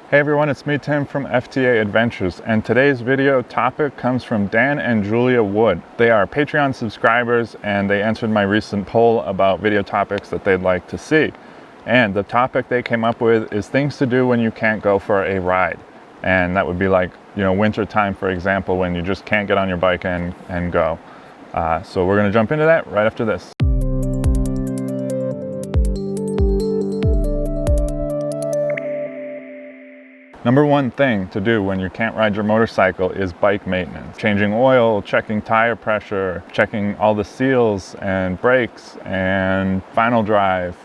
Hey everyone, it's me Tim from FTA Adventures, and today's video topic comes from Dan and Julia Wood. They are Patreon subscribers and they answered my recent poll about video topics that they'd like to see. And the topic they came up with is things to do when you can't go for a ride. And that would be like, winter time, for example, when you just can't get on your bike and go. So we're gonna jump into that right after this. Number one thing to do when you can't ride your motorcycle is bike maintenance. Changing oil, checking tire pressure, checking all the seals and brakes and final drive,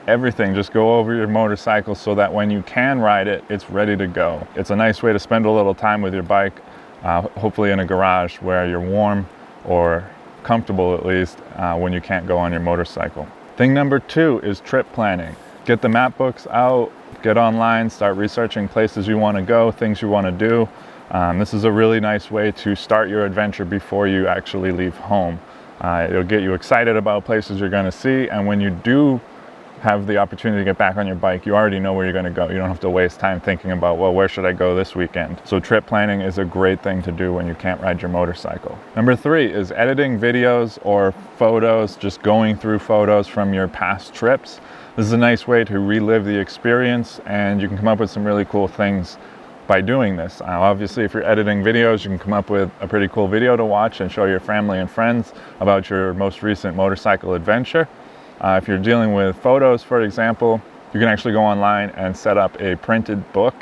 everything. Just go over your motorcycle so that when you can ride it, it's ready to go. It's a nice way to spend a little time with your bike, hopefully in a garage where you're warm or comfortable at least when you can't go on your motorcycle. Thing number two is trip planning. Get the map books out. Get online, start researching places you want to go, things you want to do. This is a really nice way to start your adventure before you actually leave home. It'll get you excited about places you're going to see, and when you do have the opportunity to get back on your bike, you already know where you're going to go. You don't have to waste time thinking about, well, where should I go this weekend? So trip planning is a great thing to do when you can't ride your motorcycle. Number three is editing videos or photos, just going through photos from your past trips. This is a nice way to relive the experience, and you can come up with some really cool things by doing this. Obviously, if you're editing videos, you can come up with a pretty cool video to watch and show your family and friends about your most recent motorcycle adventure. If you're dealing with photos, for example, you can actually go online and set up a printed book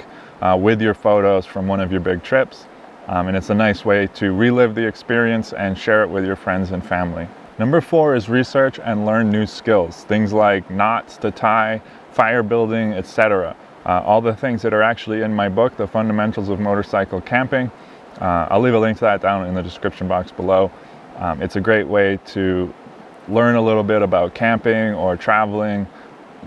with your photos from one of your big trips. And it's a nice way to relive the experience and share it with your friends and family. Number four is research and learn new skills. Things like knots to tie, fire building, etc. All the things that are actually in my book, The Fundamentals of Motorcycle Camping. I'll leave a link to that down in the description box below. It's a great way to learn a little bit about camping or traveling,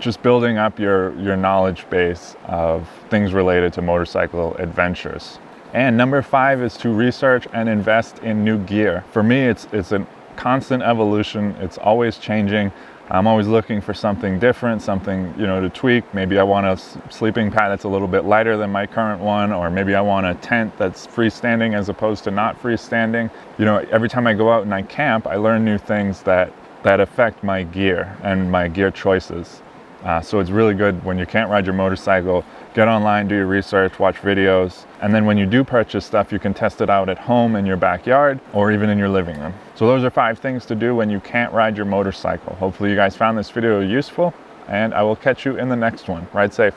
just building up your knowledge base of things related to motorcycle adventures. And number five is to research and invest in new gear. For me, it's a constant evolution. It's always changing. I'm always looking for something different, something to tweak. Maybe I want a sleeping pad that's a little bit lighter than my current one, or maybe I want a tent that's freestanding as opposed to not freestanding. Every time I go out and I camp, I learn new things that affect my gear and my gear choices. So it's really good when you can't ride your motorcycle. Get online, do your research, watch videos, and then when you do purchase stuff, you can test it out at home in your backyard or even in your living room. So those are 5 things to do when you can't ride your motorcycle. Hopefully you guys found this video useful, and I will catch you in the next one. Ride safe.